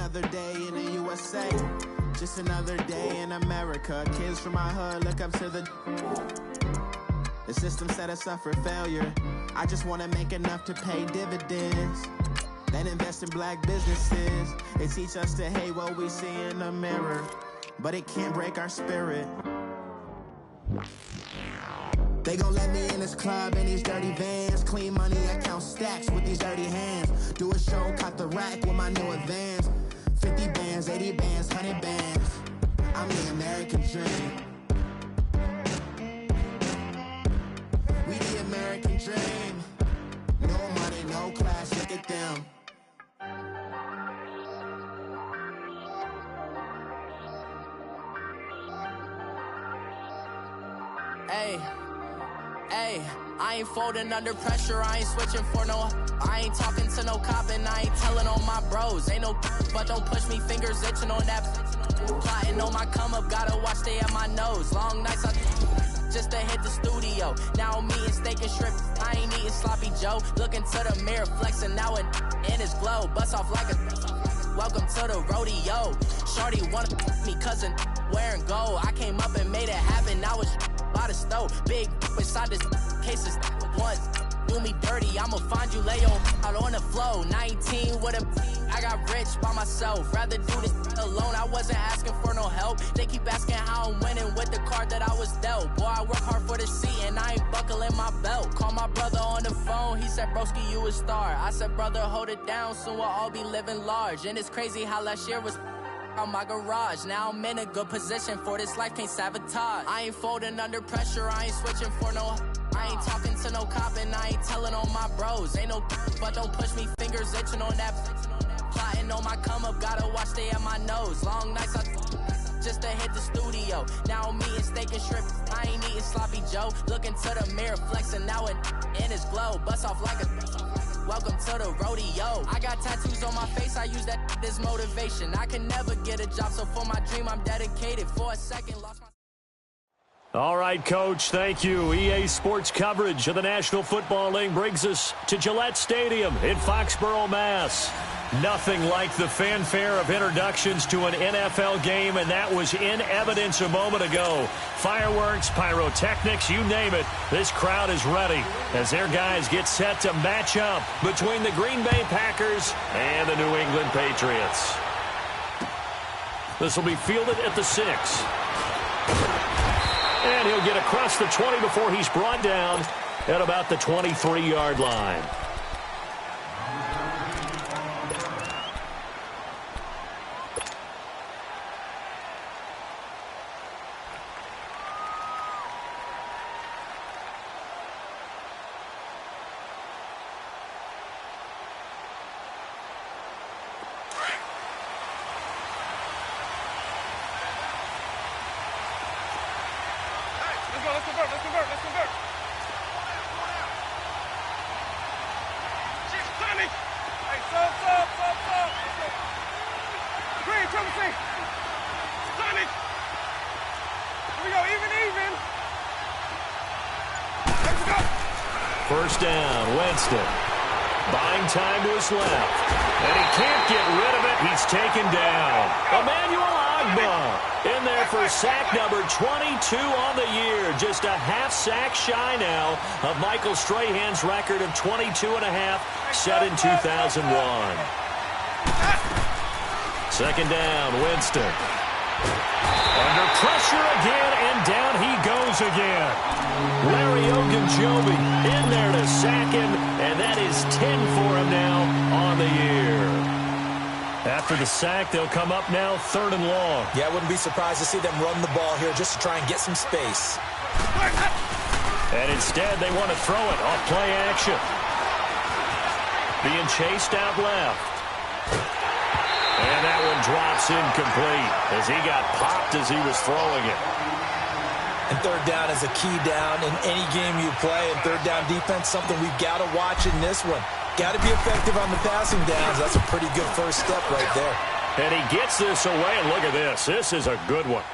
another day in the USA. Just another day in America. Kids from my hood look up to the system set us up for failure. I just want to make enough to pay dividends. Then invest in black businesses. They teach us to hate what we see in the mirror, but it can't break our spirit. They gon' let me in this club in these dirty vans. Clean money, I count stacks with these dirty hands. Do a show, cut the rack with my new advance. 50 bands, 80 bands, 100 bands. I'm the American dream. We the American dream. No money, no class, look at them. Hey, I ain't folding under pressure, I ain't switching for no. I ain't talking to no cop and I ain't telling on my bros. Ain't no but don't push me, fingers itching on that. Plotting on my come up, gotta watch stay at my nose. Long nights just to hit the studio. Now I'm eating steak and shrimp, I ain't eating sloppy Joe. Looking to the mirror, flexing now and in his glow. Bust off like a welcome to the rodeo. Shorty wanna me cousin wearing gold. I came up and made it happen, I was by the stove. Big inside this cases once do me dirty, I'ma find you lay out on the flow. 19 with a I got rich by myself. Rather do this alone, I wasn't asking for no help. They keep asking how I'm winning with the card that I was dealt. Boy, I work hard for the seat and I ain't buckling my belt. Call my brother on the phone, he said, broski, you a star. I said, brother, hold it down, soon we'll all be living large. And it's crazy how last year was on my garage. Now I'm in a good position for this life, can't sabotage. I ain't folding under pressure, I ain't switching for no. I ain't talking to no cop and I ain't telling on my bros. Ain't no but don't push me, fingers itching on that. Plotting on my come up, gotta watch stay at my nose. Long nights just to hit the studio. Now I'm eating steak and shrimp, I ain't eating sloppy Joe. Looking to the mirror, flexing now and in his glow. Bust off like a welcome to the rodeo. I got tattoos on my face, I use that as motivation. I can never get a job, so for my dream I'm dedicated. For a second, lost my... All right, Coach, thank you. EA Sports coverage of the National Football League brings us to Gillette Stadium in Foxborough, Mass. Nothing like the fanfare of introductions to an NFL game, and that was in evidence a moment ago. Fireworks, pyrotechnics, you name it. This crowd is ready as their guys get set to match up between the Green Bay Packers and the New England Patriots. This will be fielded at the 6. And he'll get across the 20 before he's brought down at about the 23-yard line. First down, Winston. Buying time to his left. And he can't get rid of it. He's taken down. Emmanuel Ogbah in there for sack number 22 on the year. Just a half sack shy now of Michael Strahan's record of 22 and a half set in 2001. Second down, Winston. Under pressure again, and down he goes again. Larry Ogunjobi in there to sack him, and that is 10 for him now on the year. After the sack, they'll come up now 3rd and long. Yeah, I wouldn't be surprised to see them run the ball here just to try and get some space. And instead, they want to throw it off play action. Being chased out left. And that one drops incomplete as he got popped as he was throwing it. And third down is a key down in any game you play. And third down defense, something we've got to watch in this one. Got to be effective on the passing downs. That's a pretty good first step right there. And he gets this away, and look at this. This is a good one.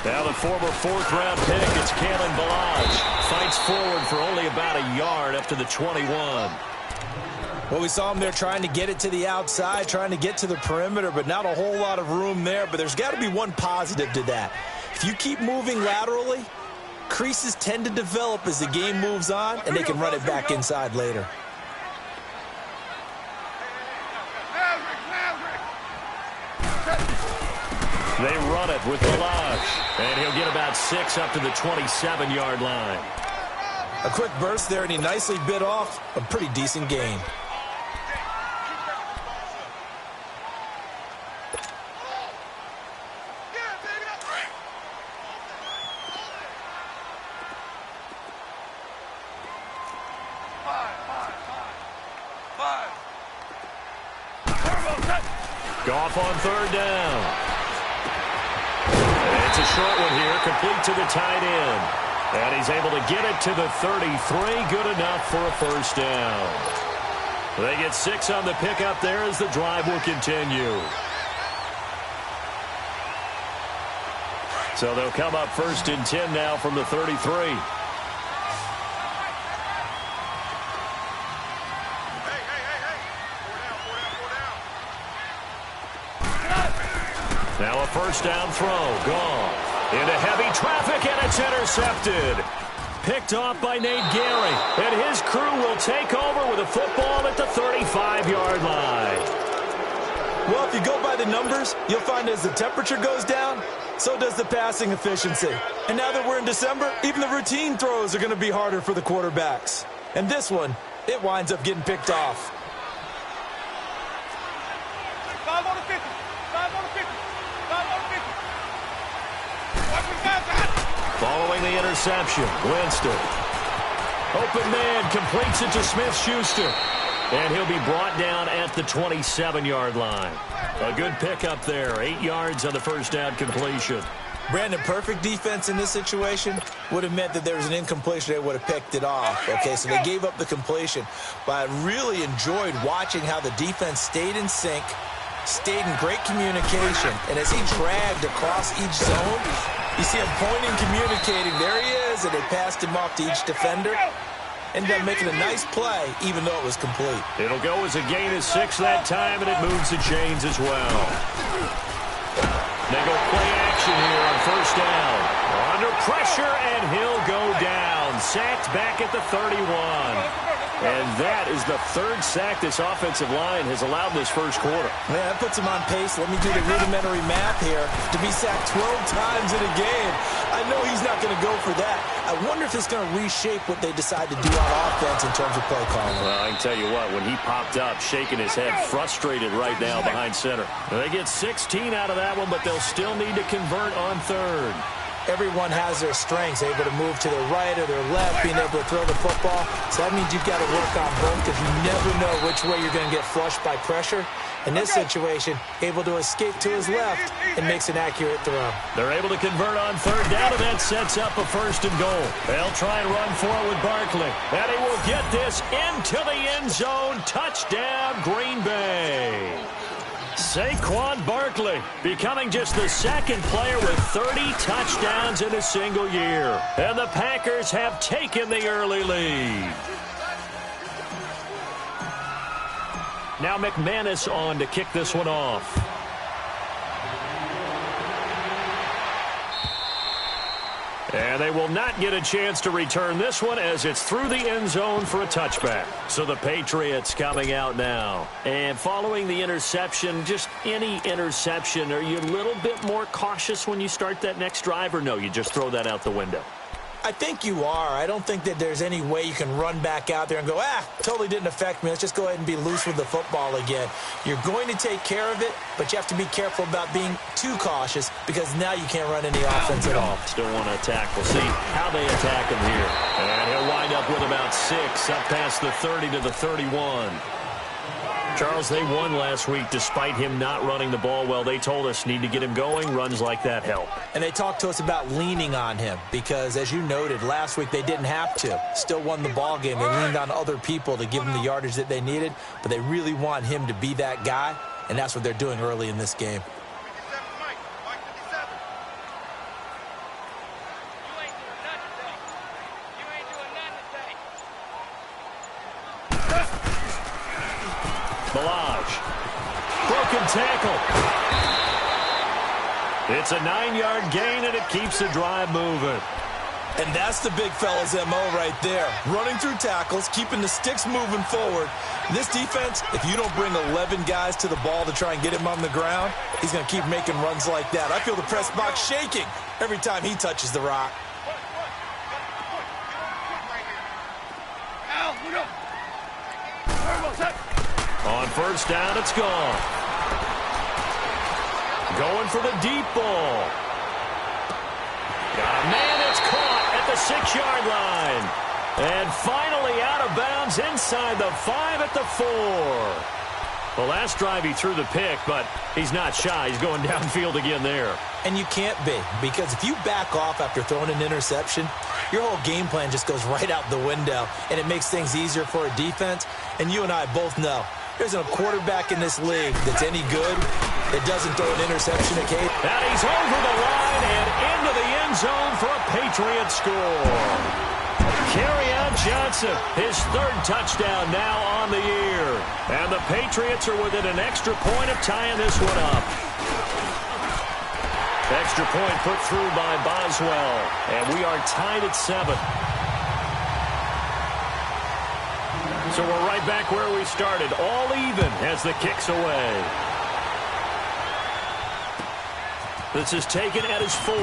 Now the former fourth-round pick, it's Kalen Balaj. Fights forward for only about a yard up to the 21. Well, we saw him there trying to get it to the outside, trying to get to the perimeter, but not a whole lot of room there. But there's got to be one positive to that. If you keep moving laterally, creases tend to develop as the game moves on, and they can run it back inside later. They run it with Balaj, and he'll get about 6 up to the 27-yard line. A quick burst there, and he nicely bit off a pretty decent gain. Goff on third down. And it's a short one here, complete to the tight end. And he's able to get it to the 33, good enough for a first down. They get 6 on the pickup there as the drive will continue. So they'll come up first and 10 now from the 33. Now a first down throw. Gone. Into heavy traffic, and it's intercepted. Picked off by Nate Gary. And his crew will take over with a football at the 35-yard line. Well, if you go by the numbers, you'll find as the temperature goes down, so does the passing efficiency. And now that we're in December, even the routine throws are going to be harder for the quarterbacks. And this one, it winds up getting picked off. 5 on the 50. 5 on the 50. 5 on the 50. Following the interception, Winston. Open man completes it to Smith-Schuster. And he'll be brought down at the 27-yard line. A good pickup there. 8 yards on the first down completion. Brandon, perfect defense in this situation would have meant that there was an incompletion. They would have picked it off. Okay, so they gave up the completion. But I really enjoyed watching how the defense stayed in sync, stayed in great communication. And as he dragged across each zone, you see him pointing, communicating. There he is, and they passed him off to each defender. Ended up making a nice play, even though it was complete. It'll go as a gain of 6 that time, and it moves the chains as well. They go play action here on first down. Under pressure, and he'll go down. Sacked back at the 31. And that is the 3rd sack this offensive line has allowed this first quarter. Yeah, that puts him on pace. Let me do the rudimentary math here. To be sacked 12 times in a game, I know he's not going to go for that. I wonder if it's going to reshape what they decide to do on offense in terms of play calling. Well, I can tell you what, when he popped up, shaking his head, frustrated right now behind center. They get 16 out of that one, but they'll still need to convert on third. Everyone has their strengths, able to move to their right or their left, being able to throw the football. So that means you've got to work on both because you never know which way you're going to get flushed by pressure. In this situation, able to escape to his left and makes an accurate throw. They're able to convert on third down, and that sets up a first and goal. They'll try and run forward with Barkley. And he will get this into the end zone. Touchdown, Green Bay. Saquon Barkley becoming just the 2nd player with 30 touchdowns in a single year. And the Packers have taken the early lead. Now McManus on to kick this one off. And they will not get a chance to return this one as it's through the end zone for a touchback. So the Patriots coming out now. And following the interception, just any interception, are you a little bit more cautious when you start that next drive, or no, you just throw that out the window? I think you are. I don't think that there's any way you can run back out there and go, totally didn't affect me. Let's just go ahead and be loose with the football again. You're going to take care of it, but you have to be careful about being too cautious because now you can't run any offense at all. Still want to attack. We'll see how they attack him here. And he'll wind up with about 6 up past the 30 to the 31. Charles, they won last week despite him not running the ball well. They told us need to get him going. Runs like that help. And they talked to us about leaning on him because, as you noted, last week they didn't have to. Still won the ball game. They leaned on other people to give them the yardage that they needed, but they really want him to be that guy, and that's what they're doing early in this game. Balaj. Broken tackle. It's a 9-yard gain, and it keeps the drive moving. And that's the big fella's MO right there. Running through tackles, keeping the sticks moving forward. This defense, if you don't bring 11 guys to the ball to try and get him on the ground, he's going to keep making runs like that. I feel the press box shaking every time he touches the rock. On first down, it's gone. Going for the deep ball. Got a man, it's caught at the 6-yard line. And finally out of bounds inside the 5 at the 4. The last drive he threw the pick, but he's not shy. He's going downfield again there. And you can't be, because if you back off after throwing an interception, your whole game plan just goes right out the window, and it makes things easier for a defense. And you and I both know there's a quarterback in this league that's any good that doesn't throw an interception occasionally. And he's over the line and into the end zone for a Patriot score. Kerryon Johnson, his 3rd touchdown now on the year. And the Patriots are within an extra point of tying this one up. Extra point put through by Boswell. And we are tied at 7. So we're right back where we started, all even as the kick's away. This is taken at his 4.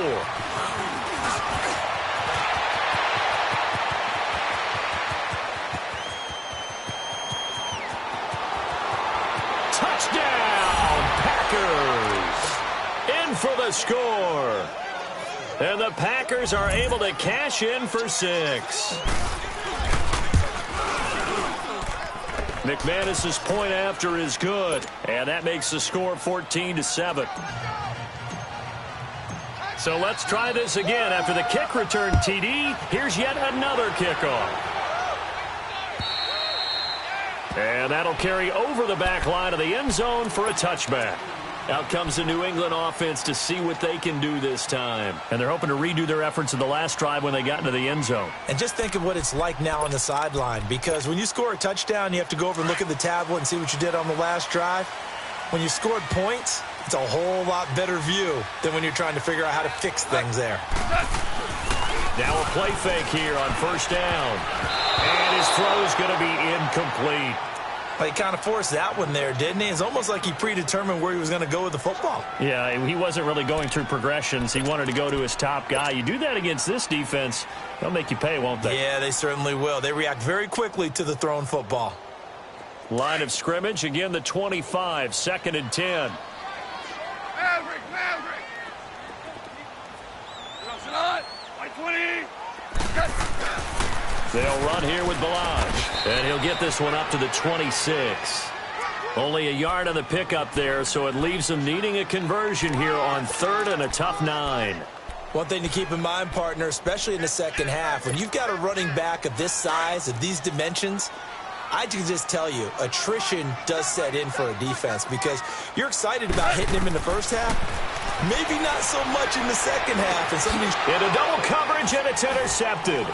Touchdown, Packers! In for the score. And the Packers are able to cash in for 6. McManus's point after is good, and that makes the score 14-7. So let's try this again. After the kick return TD, here's yet another kickoff. And that'll carry over the back line of the end zone for a touchback. Out comes the New England offense to see what they can do this time. And they're hoping to redo their efforts in the last drive when they got into the end zone. And just think of what it's like now on the sideline, because when you score a touchdown, you have to go over and look at the tablet and see what you did on the last drive. When you scored points, it's a whole lot better view than when you're trying to figure out how to fix things there. Now a play fake here on first down. And his throw is going to be incomplete. He kind of forced that one there, didn't he? It's almost like he predetermined where he was going to go with the football. Yeah, he wasn't really going through progressions. He wanted to go to his top guy. You do that against this defense, they'll make you pay, won't they? Yeah, they certainly will. They react very quickly to the thrown football. Line of scrimmage, again the 25, 2nd and 10. They'll run here with Balaj, and he'll get this one up to the 26. Only a yard on the pickup there, so it leaves them needing a conversion here on 3rd and a tough 9. One thing to keep in mind, partner, especially in the second half, when you've got a running back of this size, of these dimensions, I can just tell you, attrition does set in for a defense, because you're excited about hitting him in the first half. Maybe not so much in the second half. And somebody's in a double coverage, and it's intercepted.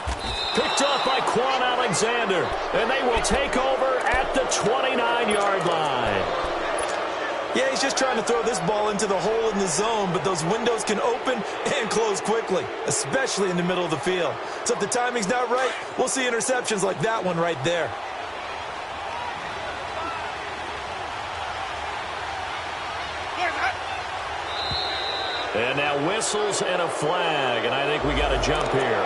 Picked up by Quan Alexander, and they will take over at the 29-yard line. Yeah, he's just trying to throw this ball into the hole in the zone, but those windows can open and close quickly, especially in the middle of the field. So if the timing's not right, we'll see interceptions like that one right there. And now whistles and a flag, and I think we got a jump here.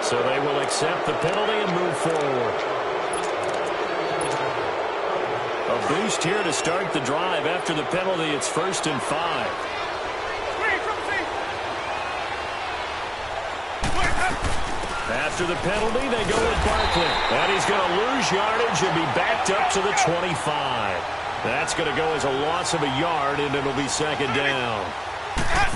So they will accept the penalty and move forward. A boost here to start the drive. After the penalty, it's 1st and 5. After the penalty, they go with Barkley. And he's going to lose yardage and be backed up to the 25. That's going to go as a loss of a yard, and it'll be 2nd down.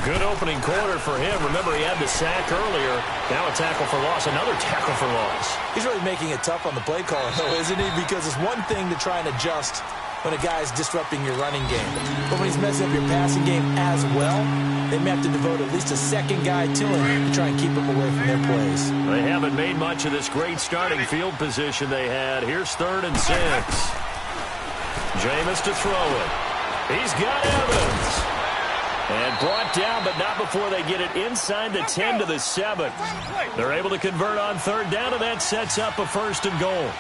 Good opening quarter for him. Remember, he had the sack earlier. Now a tackle for loss, another tackle for loss. He's really making it tough on the play caller, though, isn't he? Because it's one thing to try and adjust when a guy's disrupting your running game. But when he's messing up your passing game as well, they may have to devote at least a second guy to him to try and keep him away from their plays. They haven't made much of this great starting field position they had. Here's 3rd and 6. Jameis to throw it. He's got Evans. And brought down, but not before they get it inside the 10 to the 7. They're able to convert on third down, and that sets up a 1st and goal.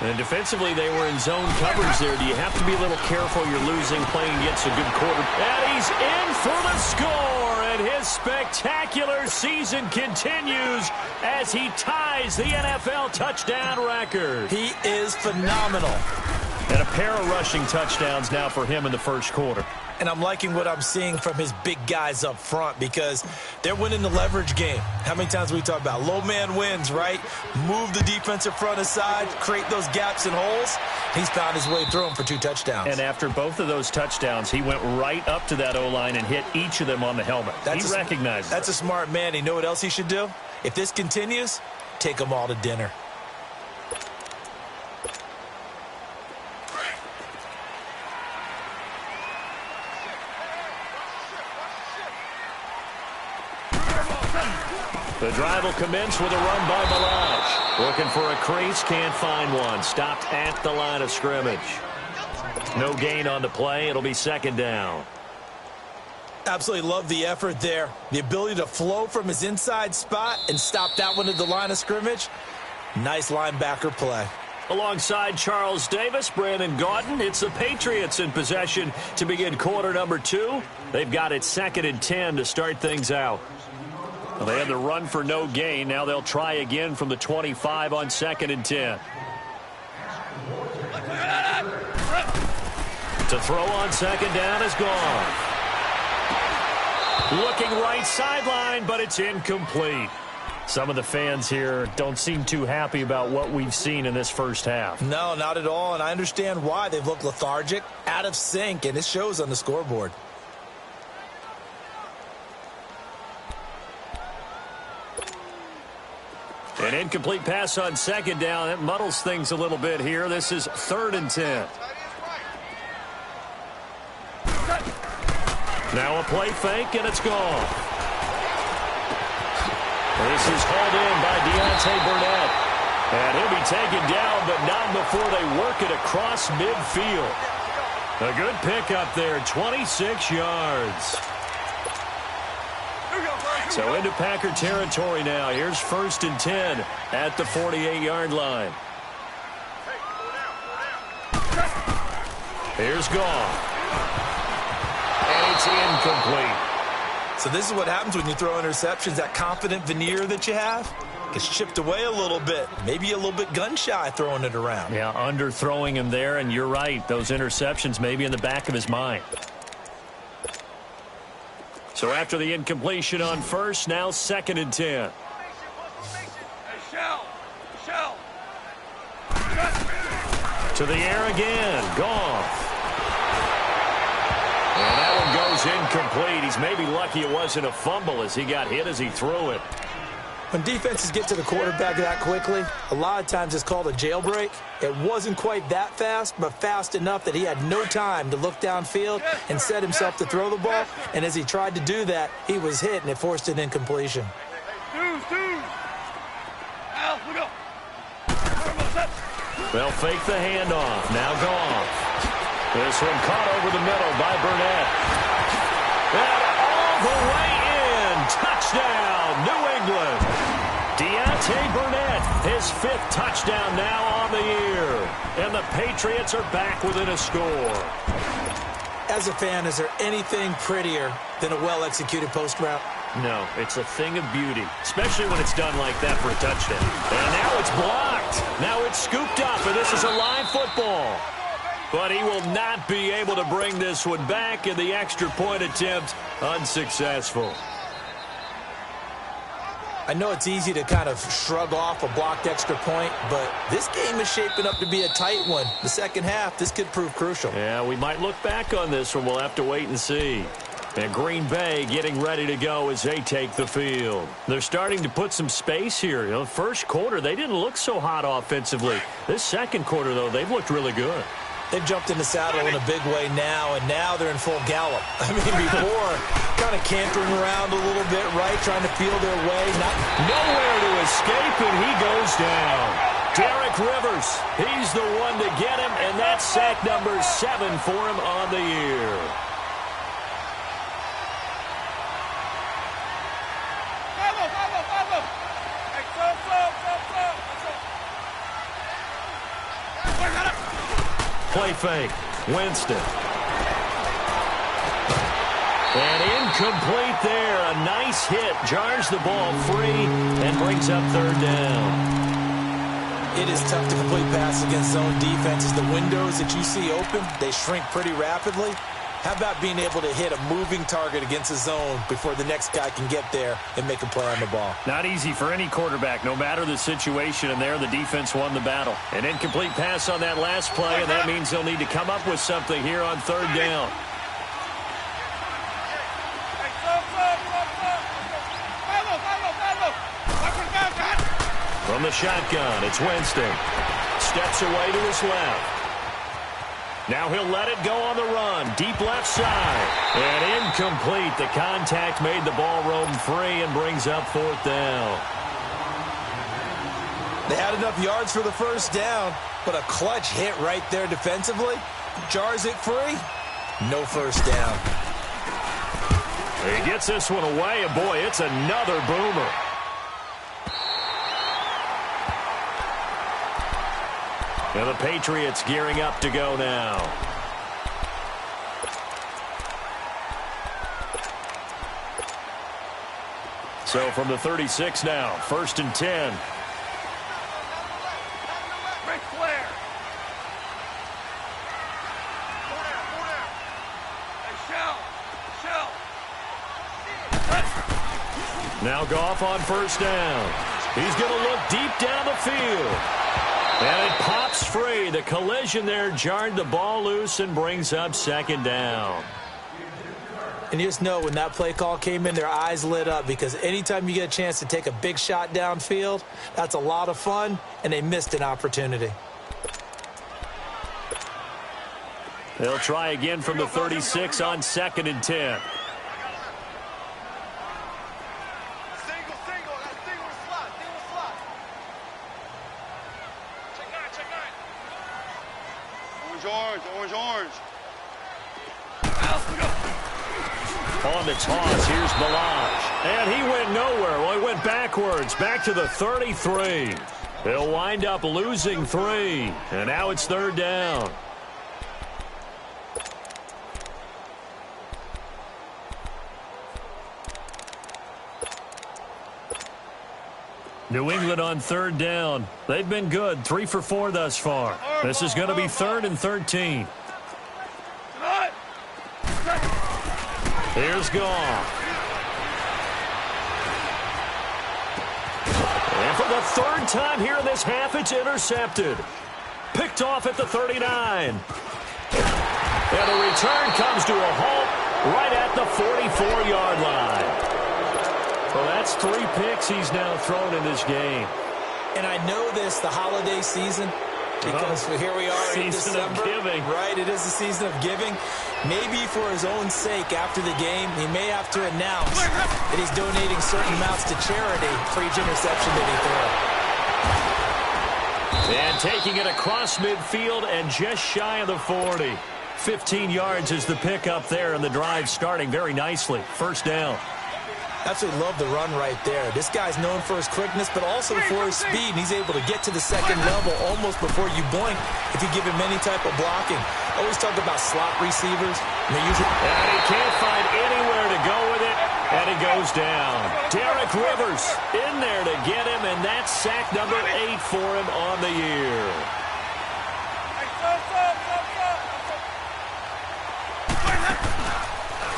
And defensively, they were in zone coverage there. Do you have to be a little careful? You're losing, playing against a good quarter. And he's in for the score, and his spectacular season continues as he ties the NFL touchdown record. He is phenomenal. And a pair of rushing touchdowns now for him in the first quarter. And I'm liking what I'm seeing from his big guys up front because they're winning the leverage game. How many times we talk about low man wins, right? Move the defensive front aside, create those gaps and holes. He's found his way through them for 2 touchdowns. And after both of those touchdowns, he went right up to that O-line and hit each of them on the helmet. He recognized That's a smart man. You know what else he should do? If this continues, take them all to dinner. The drive will commence with a run by Balazs. Looking for a crease, can't find one. Stopped at the line of scrimmage. No gain on the play. It'll be 2nd down. Absolutely love the effort there. The ability to flow from his inside spot and stop that one at the line of scrimmage. Nice linebacker play. Alongside Charles Davis, Brandon Gaudin, it's the Patriots in possession to begin quarter number 2. They've got it 2nd and 10 to start things out. Well, they had the run for no gain. Now they'll try again from the 25 on 2nd and 10. To throw on 2nd down is gone. Looking right sideline, but it's incomplete. Some of the fans here don't seem too happy about what we've seen in this first half. No, not at all, and I understand why. They've looked lethargic, out of sync, and it shows on the scoreboard. An incomplete pass on 2nd down. That muddles things a little bit here. This is 3rd and 10. Now a play fake, and it's gone. This is hauled in by Deontay Burnett. And he'll be taken down, but not before they work it across midfield. A good pickup there, 26 yards. So into Packer territory now. Here's 1st and 10 at the 48-yard line. Here's Goff. And it's incomplete. So this is what happens when you throw interceptions. That confident veneer that you have gets chipped away a little bit. Maybe a little bit gun-shy throwing it around. Yeah, underthrowing him there, and you're right. Those interceptions may be in the back of his mind. So after the incompletion on 1st, now 2nd and 10. To the air again. Goff. And that one goes incomplete. He's maybe lucky it wasn't a fumble as he got hit as he threw it. When defenses get to the quarterback that quickly, a lot of times it's called a jailbreak. It wasn't quite that fast, but fast enough that he had no time to look downfield and set himself to throw the ball. And as he tried to do that, he was hit, and it forced an incompletion. They'll fake the handoff. Now Goff. This one caught over the middle by Burnett. And all the way in. Touchdown, New England. Deontay Burnett, his 5th touchdown now on the year. And the Patriots are back within a score. As a fan, is there anything prettier than a well-executed post route? No, it's a thing of beauty, especially when it's done like that for a touchdown. And now it's blocked. Now it's scooped up, and this is a live football. But he will not be able to bring this one back, and the extra point attempt unsuccessful. I know it's easy to kind of shrug off a blocked extra point, but this game is shaping up to be a tight one. The second half, this could prove crucial. Yeah, we might look back on this one. We'll have to wait and see. And Green Bay getting ready to go as they take the field. They're starting to put some space here. You know, first quarter, they didn't look so hot offensively. This second quarter, though, they've looked really good. They've jumped in the saddle in a big way now, and now they're in full gallop. I mean, before, kind of cantering around a little bit, right, trying to feel their way. Nowhere to escape, and he goes down. Derek Rivers, he's the one to get him, and that's sack number 7 for him on the year. Play fake. Winston. And incomplete there. A nice hit. Jars the ball free and brings up third down. It is tough to complete passes against zone defenses. The windows that you see open, they shrink pretty rapidly. How about being able to hit a moving target against a zone before the next guy can get there and make a play on the ball? Not easy for any quarterback, no matter the situation, and there the defense won the battle. An incomplete pass on that last play, and that means they'll need to come up with something here on third down. From the shotgun, it's Winston. Steps away to his left. Now he'll let it go on the run. Deep left side. And incomplete. The contact made the ball roam free and brings up fourth down. They had enough yards for the first down, but a clutch hit right there defensively jars it free. No first down. He gets this one away, and boy, it's another boomer. And the Patriots gearing up to go now. So from the 36 now, 1st and 10. Ric Flair. Hey, Shell. Now Goff on first down. He's going to look deep down the field. And it pops free. The collision there jarred the ball loose and brings up second down. And you just know when that play call came in, their eyes lit up, because anytime you get a chance to take a big shot downfield, that's a lot of fun, and they missed an opportunity. They'll try again from the 36 on 2nd and 10. Orange. On the toss, here's Balaj. And he went nowhere. Well, he went backwards, back to the 33. He'll wind up losing 3. And now it's third down. New England on third down. They've been good, 3 for 4 thus far. This is going to be 3rd and 13. Here's Goff. And for the 3rd time here in this half, it's intercepted. Picked off at the 39. And the return comes to a halt right at the 44-yard line. Well, that's 3 picks he's now thrown in this game. And I know this, the holiday season, because here we are in December. Season of giving. Right, it is the season of giving. Maybe for his own sake after the game, he may have to announce that he's donating certain amounts to charity for each interception that he throws. And taking it across midfield and just shy of the 40. 15 yards is the pickup there, and the drive starting very nicely. First down. Absolutely love the run right there. This guy's known for his quickness, but also for his speed. And he's able to get to the second level almost before you blink if you give him any type of blocking. Always talk about slot receivers. And he can't find anywhere to go with it, and he goes down. Derek Rivers in there to get him, and that's sack number 8 for him on the year.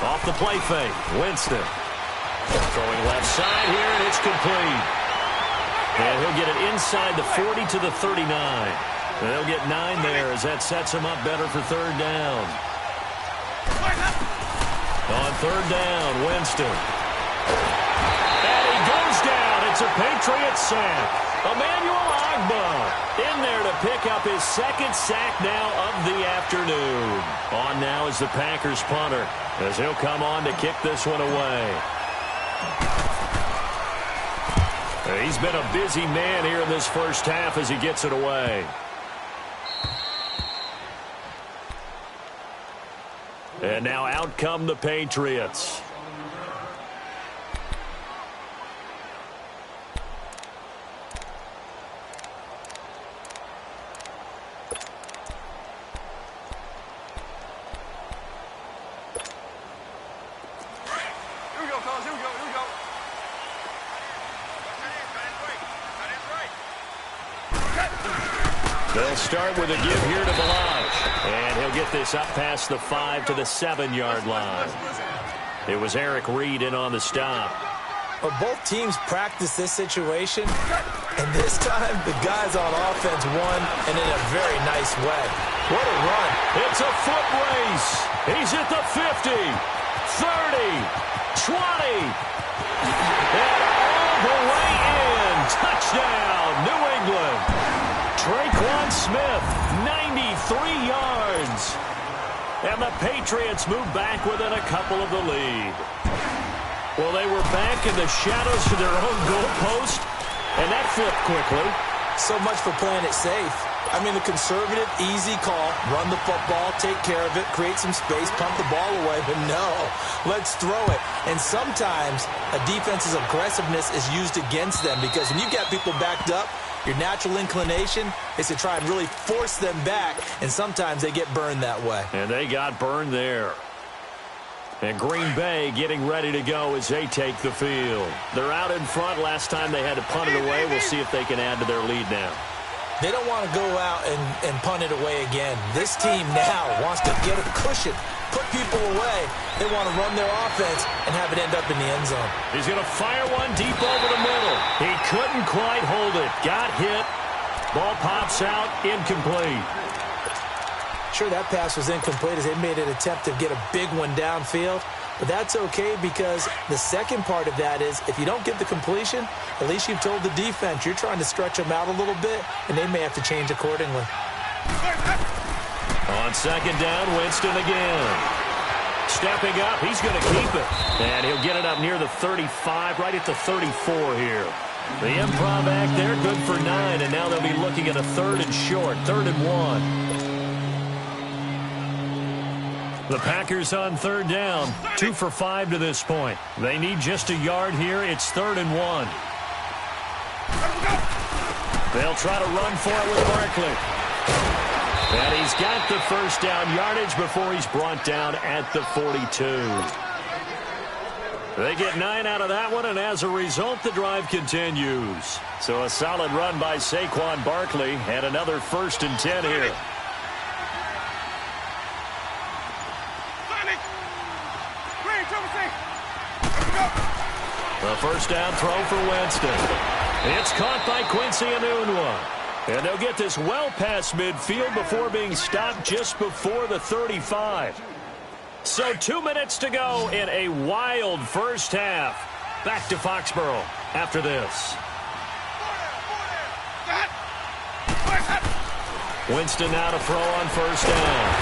Off the play fake, Winston. Throwing left side here, and it's complete. And he'll get it inside the 40 to the 39. And they'll get 9 there as that sets him up better for third down. On third down, Winston. And he goes down. It's a Patriot sack. Emmanuel Agba in there to pick up his 2nd sack now of the afternoon. On now is the Packers punter, as he'll come on to kick this one away. He's been a busy man here in this first half as he gets it away. And now out come the Patriots. They'll start with a give here to Balaj. And he'll get this up past the 5 to the 7-yard line. It was Eric Reed in on the stop. Well, both teams practiced this situation, and this time the guys on offense won, and in a very nice way. What a run. It's a foot race. He's at the 50, 30, 20, and all the way in. Touchdown, New England. Traquan Smith, 93 yards. And the Patriots move back within a couple of the lead. Well, they were back in the shadows of their own goalpost, and that flipped quickly. So much for playing it safe. I mean, the conservative, easy call, run the football, take care of it, create some space, pump the ball away, but no, let's throw it. And sometimes a defense's aggressiveness is used against them because when you've got people backed up, your natural inclination is to try and really force them back, and sometimes they get burned that way. And they got burned there. And Green Bay getting ready to go as they take the field. They're out in front. Last time they had to punt it away. We'll see if they can add to their lead now. They don't want to go out and punt it away again. This team now wants to get a cushion, put people away. They want to run their offense and have it end up in the end zone. He's going to fire one deep over the middle. He couldn't quite hold it. Got hit. Ball pops out. Incomplete. Sure, that pass was incomplete as they made an attempt to get a big one downfield. But that's okay because the second part of that is if you don't get the completion, at least you've told the defense you're trying to stretch them out a little bit, and they may have to change accordingly. On second down, Winston again. Stepping up, he's going to keep it. And he'll get it up near the 35, right at the 34 here. The improv act there, good for 9, and now they'll be looking at a 3rd and short, 3rd and 1. The Packers on 3rd down, 2 for 5 to this point. They need just a yard here. It's 3rd and 1. They'll try to run for it with Barkley. And he's got the first down yardage before he's brought down at the 42. They get 9 out of that one, and as a result, the drive continues. So a solid run by Saquon Barkley, and another 1st and 10 here. The first down throw for Winston. It's caught by Quincy Enunwa. And they'll get this well past midfield before being stopped just before the 35. So 2 minutes to go in a wild first half. Back to Foxborough after this. Winston now to throw on first down.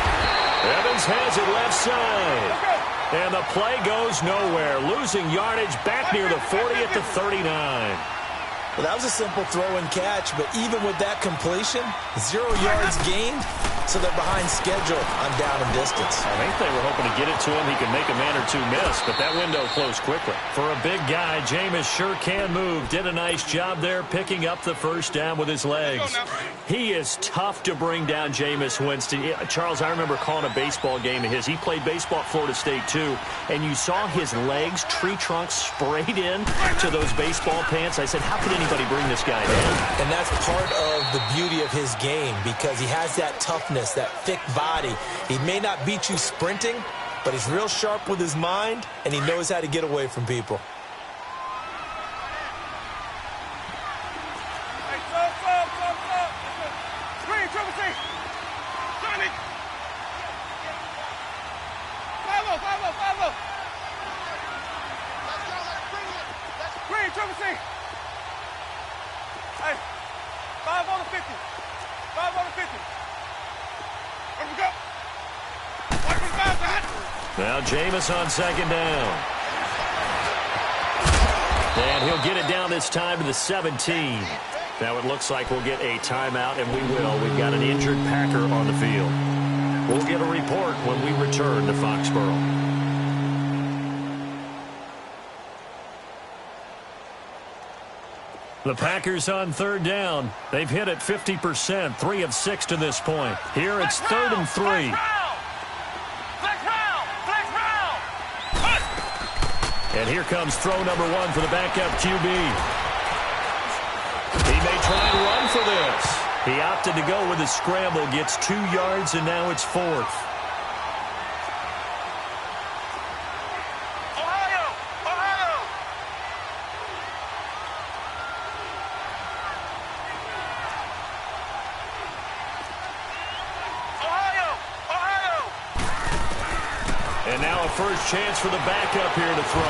Evans has it left side. And the play goes nowhere. Losing yardage back near the 40 at the 39. Well, that was a simple throw and catch, but even with that completion, 0 yards gained, so they're behind schedule on down and distance. I think they were hoping to get it to him. He could make a man or two miss, but that window closed quickly. For a big guy, Jameis sure can move. Did a nice job there picking up the first down with his legs. He is tough to bring down, Jameis Winston. Charles, I remember calling a baseball game of his. He played baseball at Florida State, too, and you saw his legs, tree trunks sprayed in to those baseball pants. I said, how could anybody bring this guy down? And that's part of the beauty of his game because he has that toughness, that thick body. He may not beat you sprinting, but he's real sharp with his mind, and he knows how to get away from people. Hey, 5 on the 50. 5 on the 50. Where we go? Watch the bounce, Now Jameis on second down. And he'll get it down this time to the 17. Now it looks like we'll get a timeout, and we will. We've got an injured Packer on the field. We'll get a report when we return to Foxborough. The Packers on third down. They've hit it 50%, 3 of 6 to this point. Here it's 3rd and 3. And here comes throw number 1 for the backup QB. He may try and run for this. He opted to go with a scramble, gets 2 yards, and now it's 4th. And now a first chance for the backup here to throw.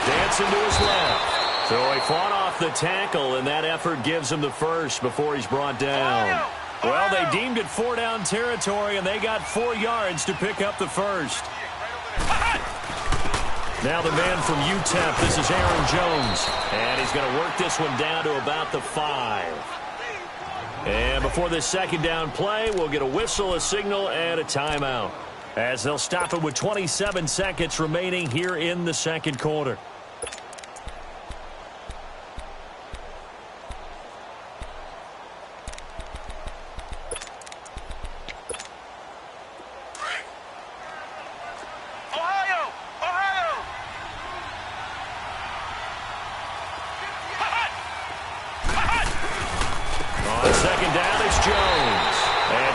Dancing to his left. So he fought off the tackle, and that effort gives him the first before he's brought down. Well, they deemed it 4-down territory, and they got 4 yards to pick up the first. Now the man from UTEP, this is Aaron Jones. And he's going to work this one down to about the 5. And before this second down play, we'll get a whistle, a signal, and a timeout, as they'll stop it with 27 seconds remaining here in the second quarter.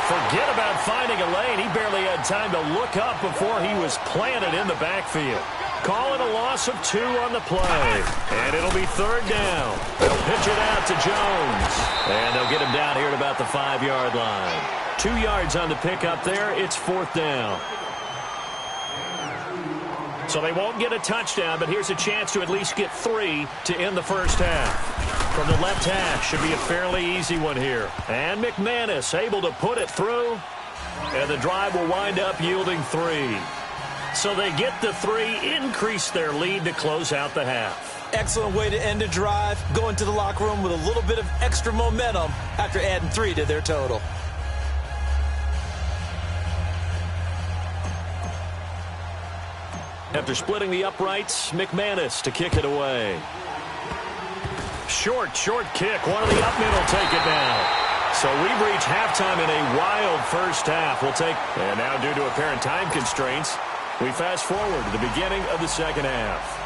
Forget about finding a lane. He barely had time to look up before he was planted in the backfield. Calling a loss of 2 on the play. And it'll be 3rd down. They'll pitch it out to Jones. And they'll get him down here at about the 5-yard line. 2 yards on the pickup there. It's 4th down. So they won't get a touchdown, but here's a chance to at least get 3 to end the first half. From the left hash, should be a fairly easy one here. And McManus able to put it through. And the drive will wind up yielding 3. So they get the 3, increase their lead to close out the half. Excellent way to end a drive. Going to the locker room with a little bit of extra momentum after adding 3 to their total. After splitting the uprights, McManus to kick it away. Short kick. One of the up men will take it now. So we've reached halftime in a wild first half. And now due to apparent time constraints, we fast forward to the beginning of the second half.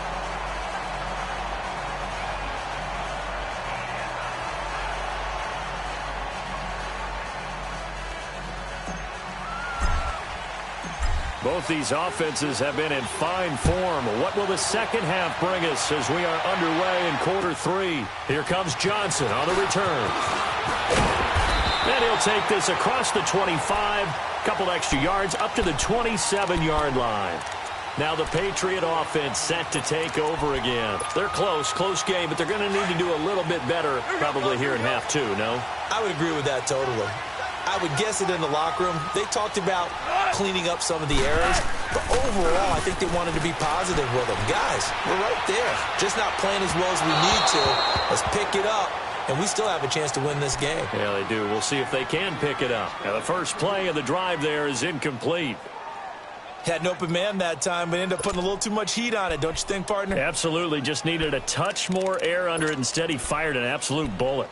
Both these offenses have been in fine form. What will the second half bring us as we are underway in quarter 3? Here comes Johnson on the return. And he'll take this across the 25, couple extra yards up to the 27-yard line. Now the Patriot offense set to take over again. They're close game, but they're going to need to do a little bit better probably here in half 2, no? I would agree with that totally. I would guess it in the locker room. They talked about cleaning up some of the errors, but overall, I think they wanted to be positive with them. Guys, we're right there. Just not playing as well as we need to. Let's pick it up, and we still have a chance to win this game. Yeah, they do. We'll see if they can pick it up. Now, the first play of the drive there is incomplete. Had an open man that time, but ended up putting a little too much heat on it, don't you think, partner? Absolutely. Just needed a touch more air under it. Instead, he fired an absolute bullet.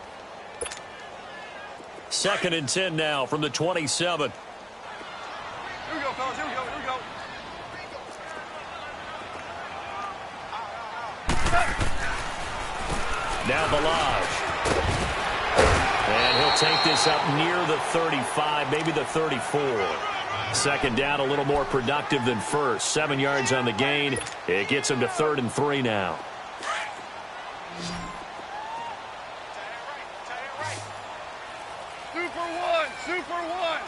2nd and 10 now from the 27. Here we go, fellas. Here we go. Now Balaj. And he'll take this up near the 35, maybe the 34. 2nd down, a little more productive than first. 7 yards on the gain. It gets him to 3rd and 3 now. Super one.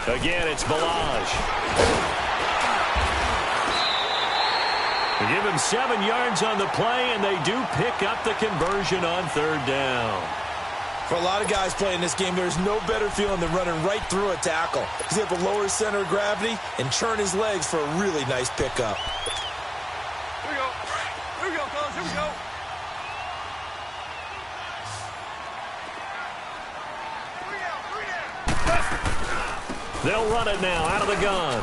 Again, it's Balaj. They give him 7 yards on the play, and they do pick up the conversion on 3rd down. For a lot of guys playing this game, there's no better feeling than running right through a tackle. He's able to lower his center of gravity and churn his legs for a really nice pickup. Here we go. Here we go, fellas. Here we go. They'll run it now out of the gun.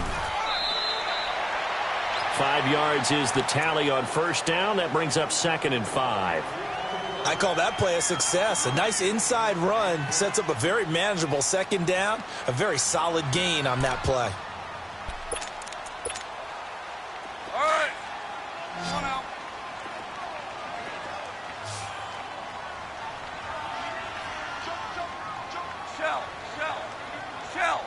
5 yards is the tally on first down. That brings up 2nd and 5. I call that play a success. A nice inside run sets up a very manageable 2nd down. A very solid gain on that play. All right. Come on out. Shell.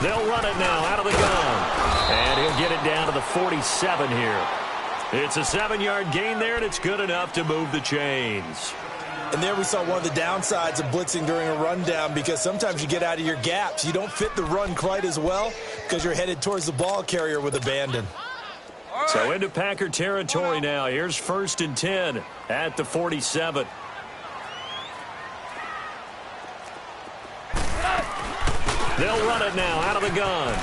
They'll run it now out of the gun. And he'll get it down to the 47 here. It's a 7-yard gain there, and it's good enough to move the chains. And there we saw one of the downsides of blitzing during a rundown, because sometimes you get out of your gaps. You don't fit the run quite as well because you're headed towards the ball carrier with abandon. So into Packer territory now. Here's 1st and 10 at the 47. They'll run it now out of the gun.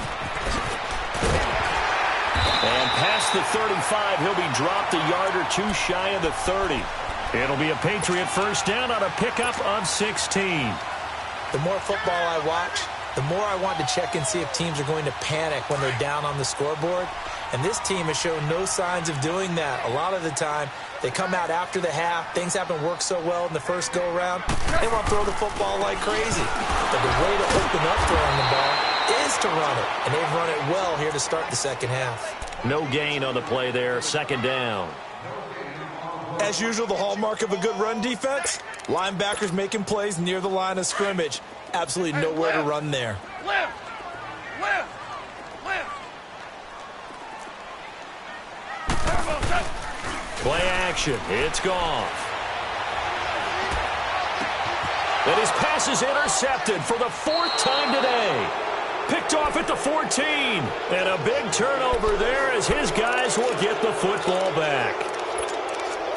And past the 35, he'll be dropped a yard or two shy of the 30. It'll be a Patriot first down on a pickup of 16. The more football I watch, the more I want to check and see if teams are going to panic when they're down on the scoreboard. And this team has shown no signs of doing that. A lot of the time, they come out after the half. Things haven't worked so well in the first go-around. They want to throw the football like crazy. But the way to open up throwing the ball is to run it. And they've run it well here to start the second half. No gain on the play there. 2nd down. As usual, the hallmark of a good run defense, linebackers making plays near the line of scrimmage. Absolutely nowhere to run there. Lift. Play action. It's Goff. And his pass is intercepted for the 4th time today. Picked off at the 14. And a big turnover there as his guys will get the football back.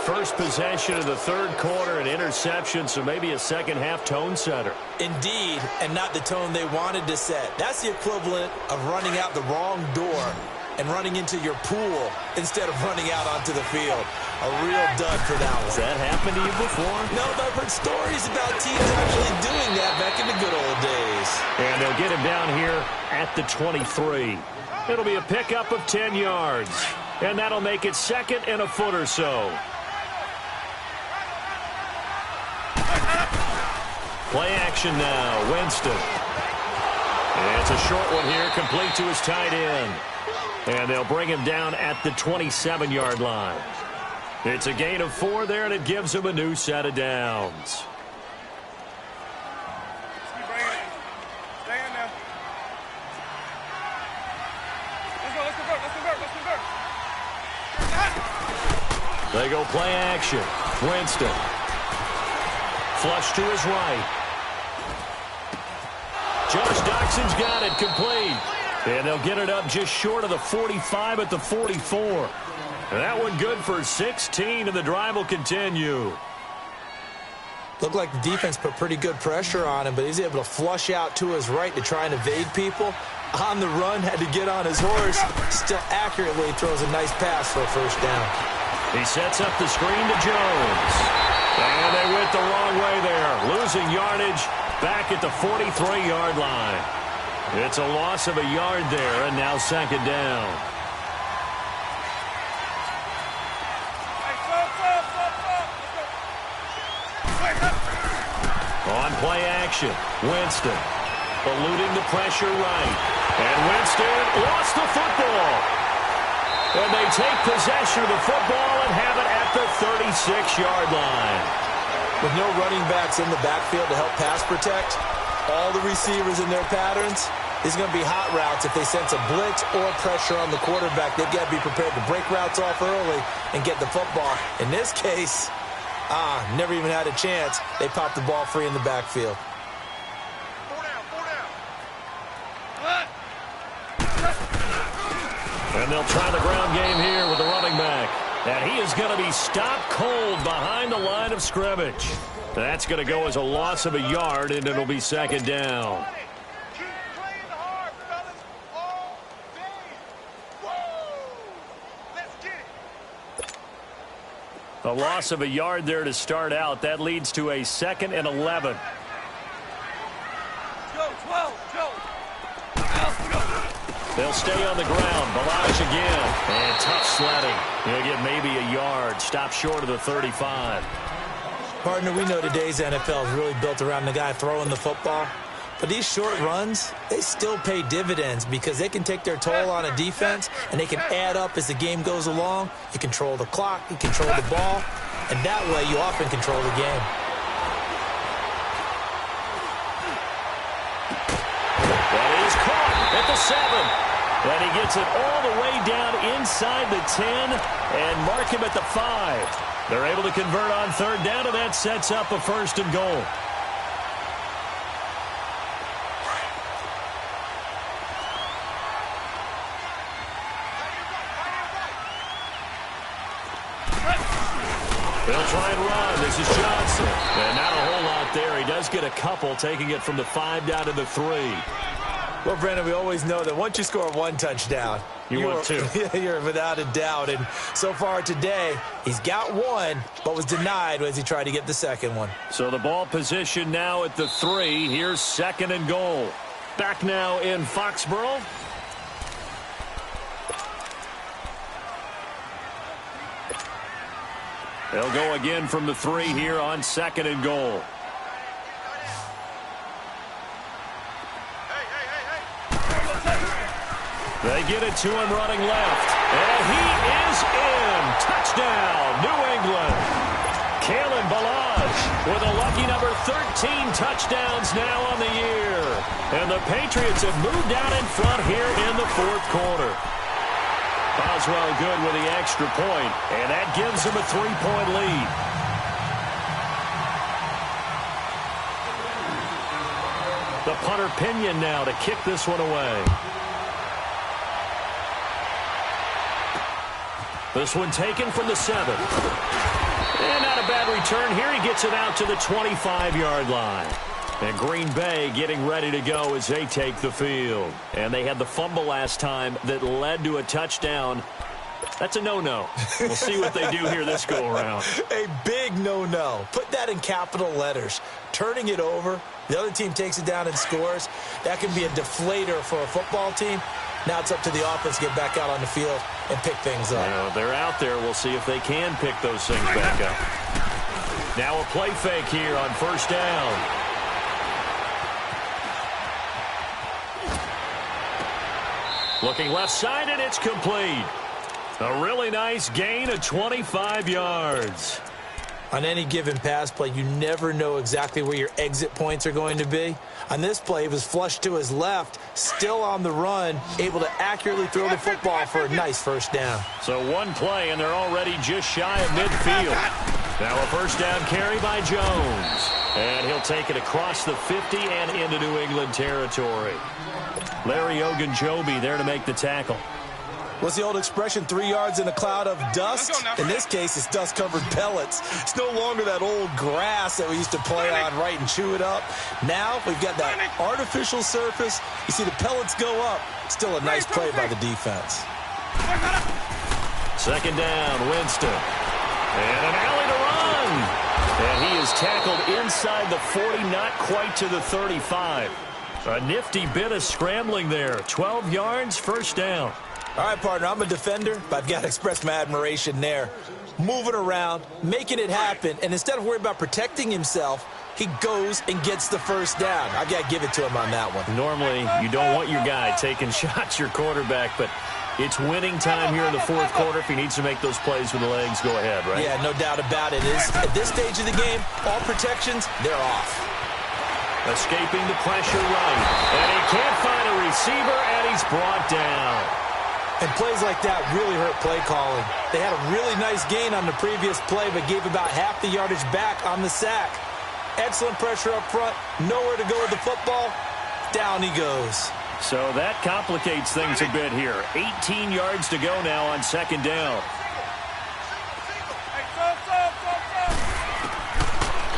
First possession of the 3rd quarter, an interception, so maybe a second-half tone setter. Indeed, and not the tone they wanted to set. That's the equivalent of running out the wrong door and running into your pool instead of running out onto the field. A real dud for that one. Has that happened to you before? No, but I've heard stories about teams actually doing that back in the good old days. And they'll get him down here at the 23. It'll be a pickup of 10 yards. And that'll make it 2nd and a foot or so. Play action now, Winston. And it's a short one here, complete to his tight end. And they'll bring him down at the 27-yard line. It's a gain of 4 there, and it gives him a new set of downs. Keep bringing it. Stay in there. Let's convert. They go play action. Winston. Flush to his right. Josh Doxson's got it, complete. And they'll get it up just short of the 45 at the 44. And that one good for 16, and the drive will continue. Looked like the defense put pretty good pressure on him, but he's able to flush out to his right to try and evade people. On the run, had to get on his horse. Still accurately throws a nice pass for a first down. He sets up the screen to Jones. And they went the wrong way there. Losing yardage back at the 43-yard line. It's a loss of a yard there, and now 2nd down. On play action, Winston eluding the pressure right. And Winston lost the football. And they take possession of the football and have it at the 36-yard line. With no running backs in the backfield to help pass protect, all the receivers in their patterns, these are going to be hot routes. If they sense a blitz or pressure on the quarterback, they've got to be prepared to break routes off early and get the football. In this case, never even had a chance. They popped the ball free in the backfield. And they'll try the ground game here with the running back. And he is going to be stopped cold behind the line of scrimmage. That's going to go as a loss of a yard, and it'll be second down. A loss of a yard there to start out. That leads to a 2nd and 11. They'll stay on the ground. Balaj again. And tough sledding. He'll get maybe a yard. Stop short of the 35. Partner, we know today's NFL is really built around the guy throwing the football. But these short runs, they still pay dividends because they can take their toll on a defense and they can add up as the game goes along. You control the clock, you control the ball, and that way you often control the game. That is caught at the 7. And he gets it all the way down inside the 10 and mark him at the 5. They're able to convert on 3rd down, and that sets up a 1st and goal. They'll try and run. This is Johnson. And not a whole lot there. He does get a couple, taking it from the 5 down to the 3. Well, Brandon, we always know that once you score 1 touchdown, want 2. You're without a doubt. And so far today, he's got 1, but was denied as he tried to get the 2nd one. So the ball position now at the 3. Here's 2nd and goal. Back now in Foxborough. They'll go again from the 3 here on 2nd and goal. They get it to him running left. And he is in. Touchdown, New England. Kalen Balaj with a lucky number 13 touchdowns now on the year. And the Patriots have moved out in front here in the 4th quarter. Boswell good with the extra point, and that gives him a 3-point lead. The punter Pinion now to kick this one away. This one taken from the 7. And not a bad return here. He gets it out to the 25-yard line. And Green Bay getting ready to go as they take the field. And they had the fumble last time that led to a touchdown. That's a no-no. We'll see what they do here this go-around. A big no-no. Put that in capital letters. Turning it over, the other team takes it down and scores. That can be a deflator for a football team. Now it's up to the offense to get back out on the field and pick things up. They're out there. We'll see if they can pick those things back up. Now a play fake here on 1st down. Looking left side, and it's complete. A really nice gain of 25 yards. On any given pass play, you never know exactly where your exit points are going to be. On this play, he was flushed to his left, still on the run, able to accurately throw the football for a nice 1st down. So 1 play, and they're already just shy of midfield. Now a 1st down carry by Jones. And he'll take it across the 50 and into New England territory. Larry Ogunjobi there to make the tackle. What's the old expression, 3 yards in a cloud of dust? In this case, it's dust-covered pellets. It's no longer that old grass that we used to play on, right, and chew it up. Now we've got that artificial surface. You see the pellets go up. Still a nice play by the defense. 2nd down, Winston. And an alley to run. And he is tackled inside the 40, not quite to the 35. A nifty bit of scrambling there. 12 yards, 1st down. All right, partner, I'm a defender, but I've got to express my admiration there. Moving around, making it happen, and instead of worrying about protecting himself, he goes and gets the 1st down. I've got to give it to him on that one. Normally, you don't want your guy taking shots, your quarterback, but it's winning time here in the 4th quarter. If he needs to make those plays with the legs, go ahead, right? Yeah, no doubt about it. At this stage of the game, all protections, they're off. Escaping the pressure right. And he can't find a receiver, and he's brought down. And plays like that really hurt play calling. They had a really nice gain on the previous play, but gave about half the yardage back on the sack. Excellent pressure up front. Nowhere to go with the football. Down he goes. So that complicates things a bit here. 18 yards to go now on 2nd down.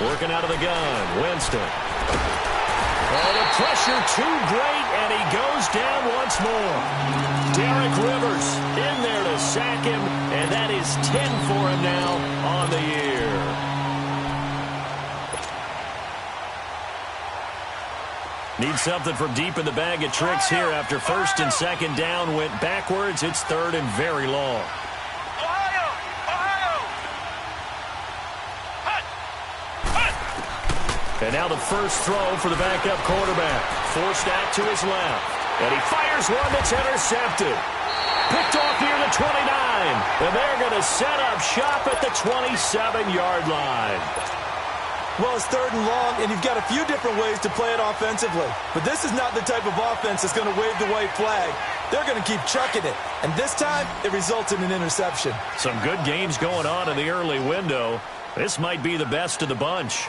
Working out of the gun, Winston. Oh, the pressure too great, and he goes down once more. Derek Rivers in there to sack him, and that is 10 for him now on the year. Need something from deep in the bag of tricks here after first and second down went backwards. It's third and very long. And now the first throw for the backup quarterback. Forced out to his left. And he fires one that's intercepted. Picked off near the 29. And they're going to set up shop at the 27-yard line. Well, it's third and long, and you've got a few different ways to play it offensively. But this is not the type of offense that's going to wave the white flag. They're going to keep chucking it. And this time, it results in an interception. Some good games going on in the early window. This might be the best of the bunch.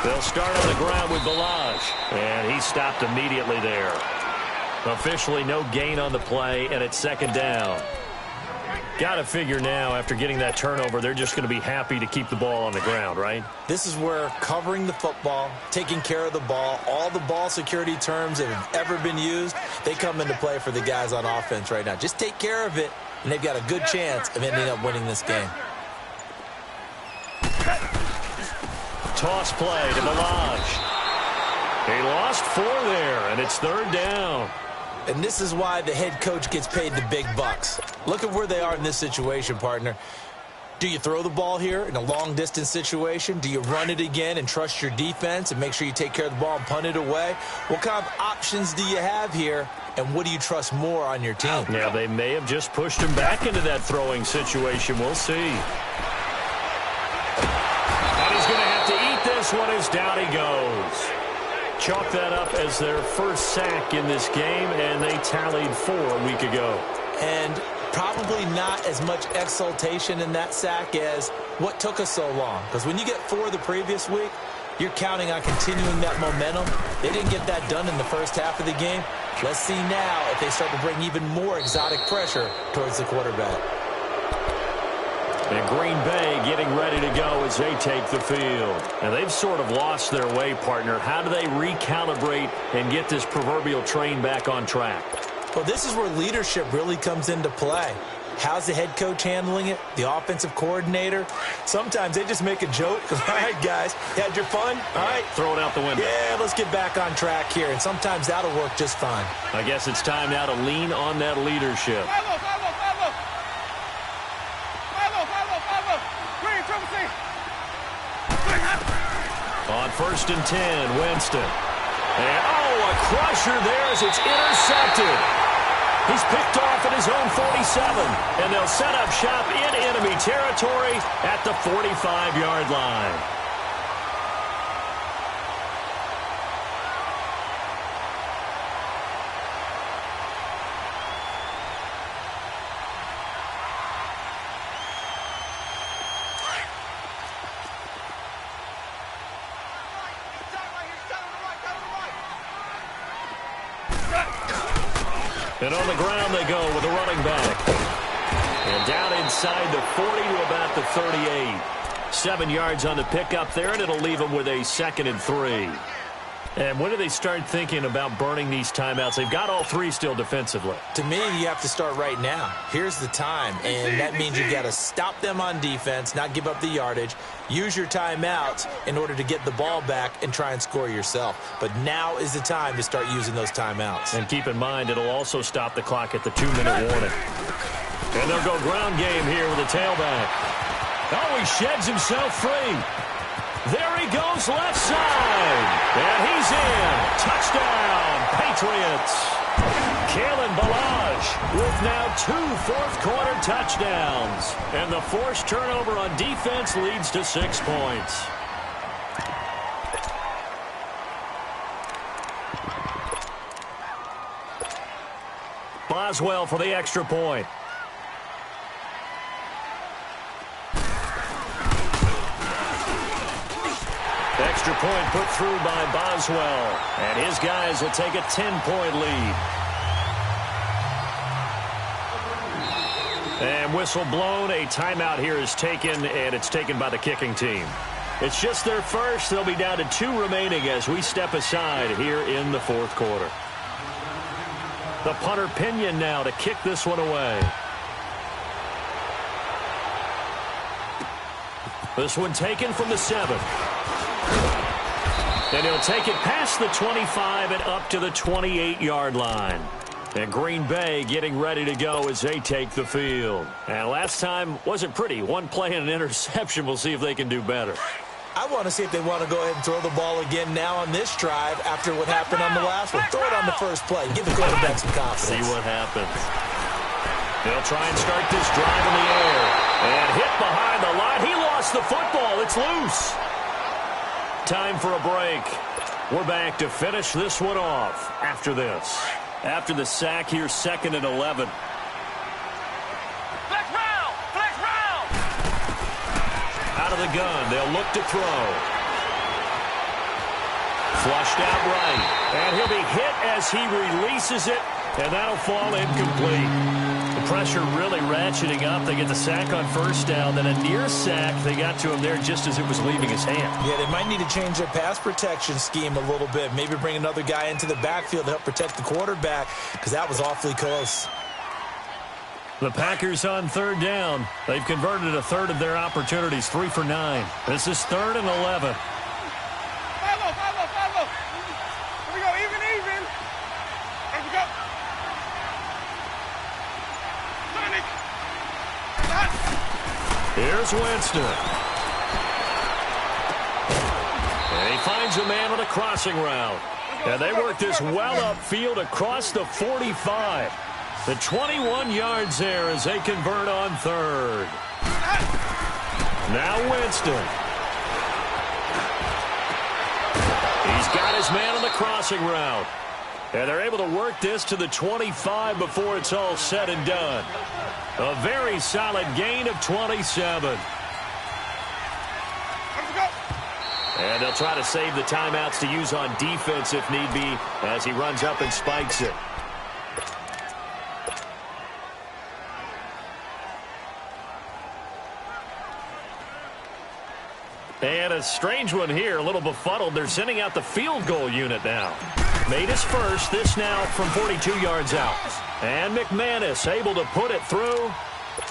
They'll start on the ground with Balaj, and he stopped immediately there. Officially no gain on the play, and it's second down. Got to figure now, after getting that turnover, they're just going to be happy to keep the ball on the ground, right? This is where covering the football, taking care of the ball, all the ball security terms that have ever been used, they come into play for the guys on offense right now. Just take care of it, and they've got a good chance of ending up winning this game. Toss play to Balaj. He lost 4 there, and it's third down. And this is why the head coach gets paid the big bucks. Look at where they are in this situation, partner. Do you throw the ball here in a long-distance situation? Do you run it again and trust your defense and make sure you take care of the ball and punt it away? What kind of options do you have here, and what do you trust more on your team? Yeah, they may have just pushed him back into that throwing situation. We'll see. And he's going to have to eat this one as down he goes. Chalk that up as their first sack in this game, and they tallied 4 a week ago. And probably not as much exultation in that sack as what took us so long. Because when you get 4 the previous week, you're counting on continuing that momentum. They didn't get that done in the first half of the game. Let's see now if they start to bring even more exotic pressure towards the quarterback. And Green Bay getting ready to go as they take the field. And they've sort of lost their way, partner. How do they recalibrate and get this proverbial train back on track? Well, this is where leadership really comes into play. How's the head coach handling it? The offensive coordinator? Sometimes they just make a joke. All right, guys, you had your fun? All right. Throw it out the window. Yeah, let's get back on track here. And sometimes that'll work just fine. I guess it's time now to lean on that leadership. On first and 10, Winston. And, a crusher there as it's intercepted. He's picked off at his own 47, and they'll set up shop in enemy territory at the 45-yard line. And on the ground they go with a running back. And down inside the 40 to about the 38. 7 yards on the pickup there, and it'll leave them with a 2nd and 3. And when do they start thinking about burning these timeouts? They've got all 3 still defensively. To me, you have to start right now. Here's the time, and that means you've got to stop them on defense, not give up the yardage, use your timeouts in order to get the ball back and try and score yourself. But now is the time to start using those timeouts. And keep in mind, it'll also stop the clock at the 2-minute warning. And they'll go ground game here with a tailback. Oh, he sheds himself free. There he goes left side. And he's in. Touchdown, Patriots. Kalen Balaj with now 2 fourth-quarter touchdowns. And the forced turnover on defense leads to 6 points. Boswell for the extra point. Extra point put through by Boswell. And his guys will take a 10-point lead. And whistle blown. A timeout here is taken, and it's taken by the kicking team. It's just their first. They'll be down to 2 remaining as we step aside here in the fourth quarter. The punter Pinion now to kick this one away. This one taken from the 7. And he'll take it past the 25 and up to the 28-yard line. And Green Bay getting ready to go as they take the field. And last time wasn't pretty. One play and an interception. We'll see if they can do better. I want to see if they want to go ahead and throw the ball again now on this drive after what happened on the last one. Throw it on the first play. Give the quarterback some confidence. See what happens. They'll try and start this drive in the air. And hit behind the line. He lost the football. It's loose. Time for a break. We're back to finish this one off after this. After the sack here, 2nd and 11. Flex round! Flex round! Out of the gun, they'll look to throw. Flushed out right. And he'll be hit as he releases it, and that'll fall incomplete. The pressure really ratcheting up. They get the sack on first down, then a near sack. They got to him there just as it was leaving his hand. Yeah, they might need to change their pass protection scheme a little bit. Maybe bring another guy into the backfield to help protect the quarterback, because that was awfully close. The Packers on 3rd down. They've converted a third of their opportunities, 3 for 9. This is 3rd and 11. 5-0, 5-0, 5-0. Here we go, even. Here we go. Sonic. Here's Winston. And he finds a man on a crossing route. And they work this well upfield across the 45. The 21 yards there as they convert on 3rd. Now Winston. He's got his man on the crossing route. And they're able to work this to the 25 before it's all said and done. A very solid gain of 27. And they'll try to save the timeouts to use on defense if need be as he runs up and spikes it. And a strange one here, a little befuddled. They're sending out the field goal unit now. Made his first, this now from 42 yards out. And McManus able to put it through.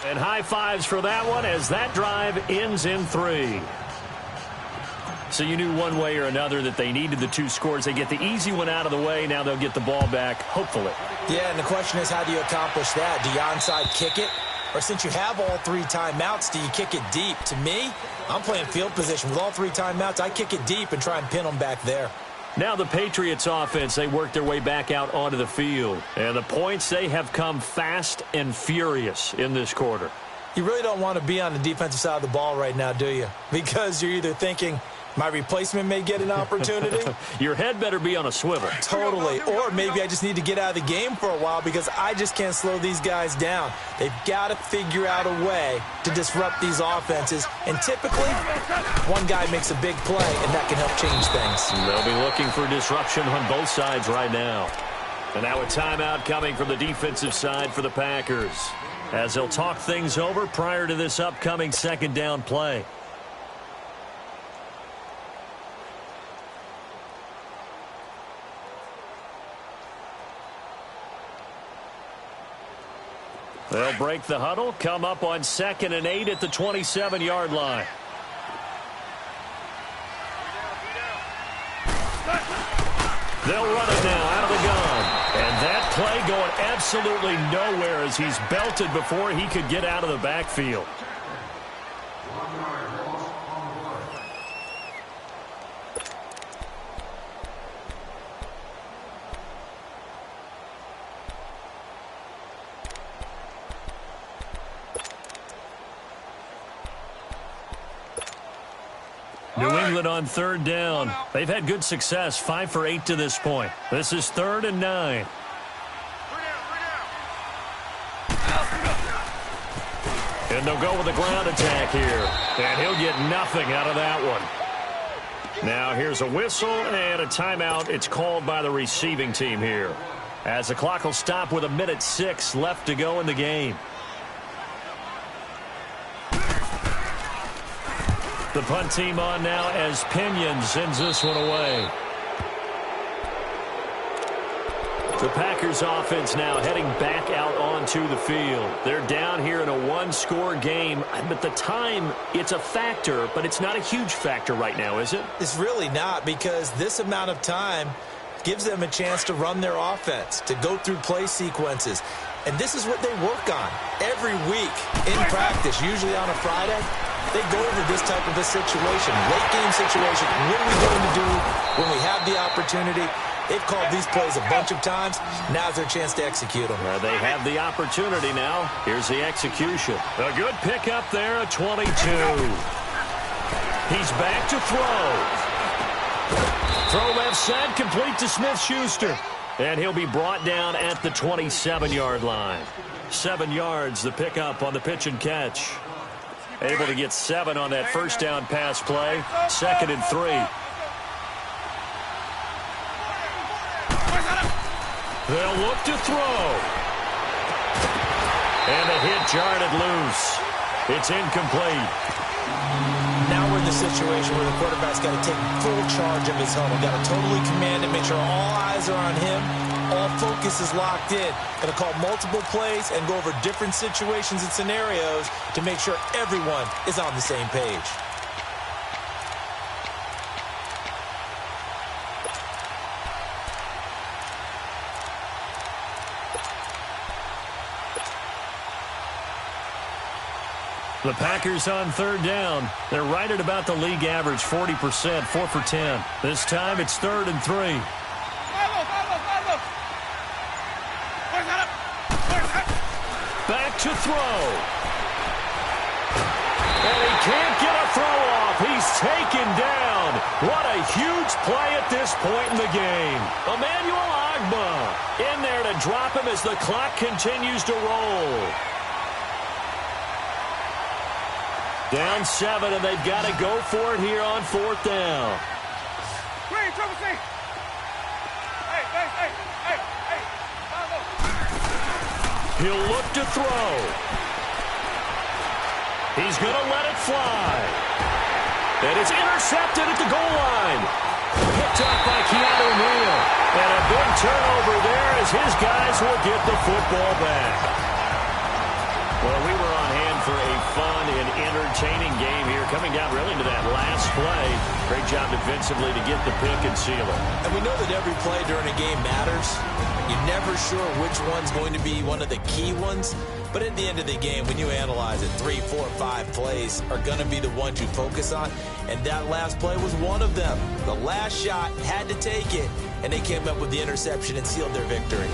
And high fives for that one as that drive ends in 3. So you knew one way or another that they needed the 2 scores. They get the easy one out of the way. Now they'll get the ball back, hopefully. Yeah, and the question is, how do you accomplish that? Do you onside kick it? Or since you have all 3 timeouts, do you kick it deep? To me, I'm playing field position. With all 3 timeouts, I kick it deep and try and pin them back there. Now the Patriots offense, they work their way back out onto the field. And the points, they have come fast and furious in this quarter. You really don't want to be on the defensive side of the ball right now, do you? Because you're either thinking, my replacement may get an opportunity. Your head better be on a swivel. Totally. Or maybe I just need to get out of the game for a while because I just can't slow these guys down. They've got to figure out a way to disrupt these offenses. And typically, one guy makes a big play, and that can help change things. They'll be looking for disruption on both sides right now. And now a timeout coming from the defensive side for the Packers, as they'll talk things over prior to this upcoming 2nd down play. They'll break the huddle, come up on 2nd and 8 at the 27-yard line. They'll run it now out of the gun. And that play going absolutely nowhere as he's belted before he could get out of the backfield. New England on 3rd down. They've had good success, 5 for 8 to this point. This is 3rd and 9. And they'll go with the ground attack here. And he'll get nothing out of that one. Now here's a whistle and a timeout. It's called by the receiving team here, as the clock will stop with 1:06 left to go in the game. The punt team on now as Pinion sends this one away. The Packers offense now heading back out onto the field. They're down here in a one-score game, but the time, it's a factor, but it's not a huge factor right now, is it? It's really not, because this amount of time gives them a chance to run their offense, to go through play sequences. And this is what they work on every week in practice, usually on a Friday. They go over this type of a situation, late game situation. What are we going to do when we have the opportunity? They've called these plays a bunch of times. Now's their chance to execute them. They have the opportunity now. Here's the execution. A good pickup there at 22. He's back to throw. Throw left side, complete to Smith-Schuster. And he'll be brought down at the 27-yard line. 7 yards, the pickup on the pitch and catch. Able to get 7 on that first down pass play. 2nd and 3. They'll look to throw. And the hit jarred it loose. It's incomplete. Now we're in the situation where the quarterback's got to take full charge of his helmet. Got to totally command it, make sure all eyes are on him. All focus is locked in. Got to call multiple plays and go over different situations and scenarios to make sure everyone is on the same page. The Packers on 3rd down. They're right at about the league average, 40%, 4 for 10. This time it's 3rd and 3. Back to throw. And he can't get a throw off. He's taken down. What a huge play at this point in the game. Emmanuel Ogbah in there to drop him as the clock continues to roll. Down 7, and they've got to go for it here on 4th down. He'll look to throw. He's going to let it fly. And it's intercepted at the goal line. Picked up by Keanu Neal. And a big turnover there as his guys will get the football back. Well, we were on hand for a fun and entertaining game here, coming down really to that last play. Great job defensively to get the pick and seal it. And we know that every play during a game matters. You're never sure which one's going to be one of the key ones. But at the end of the game, when you analyze it, 3, 4, 5 plays are going to be the ones you focus on. And that last play was one of them. The last shot had to take it, and they came up with the interception and sealed their victory.